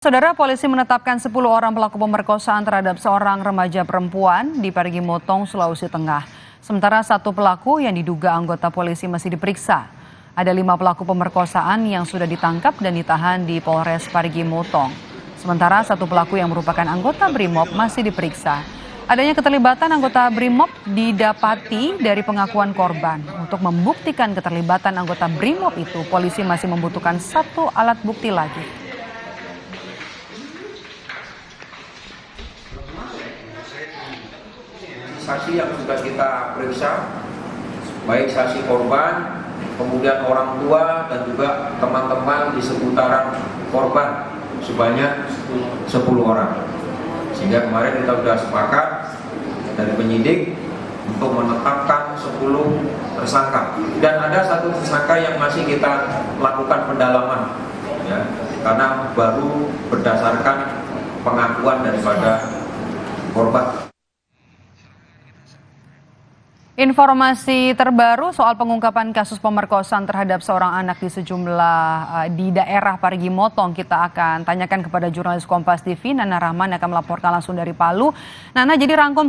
Saudara, polisi menetapkan 10 orang pelaku pemerkosaan terhadap seorang remaja perempuan di Parigi Motong, Sulawesi Tengah. Sementara satu pelaku yang diduga anggota polisi masih diperiksa. Ada 5 pelaku pemerkosaan yang sudah ditangkap dan ditahan di Polres Parigi Motong. Sementara satu pelaku yang merupakan anggota BRIMOB masih diperiksa. Adanya keterlibatan anggota BRIMOB didapati dari pengakuan korban. Untuk membuktikan keterlibatan anggota BRIMOB itu, polisi masih membutuhkan satu alat bukti lagi. Saksi yang sudah kita periksa, baik saksi korban, kemudian orang tua, dan juga teman-teman di seputaran korban sebanyak 10 orang. Sehingga kemarin kita sudah sepakat dari penyidik untuk menetapkan 10 tersangka. Dan ada satu tersangka yang masih kita lakukan pendalaman, ya, karena baru berdasarkan pengakuan daripada korban. Informasi terbaru soal pengungkapan kasus pemerkosaan terhadap seorang anak di daerah Parigi Motong kita akan tanyakan kepada jurnalis Kompas TV Nana Rahman yang akan melaporkan langsung dari Palu. Nana, jadi rangkum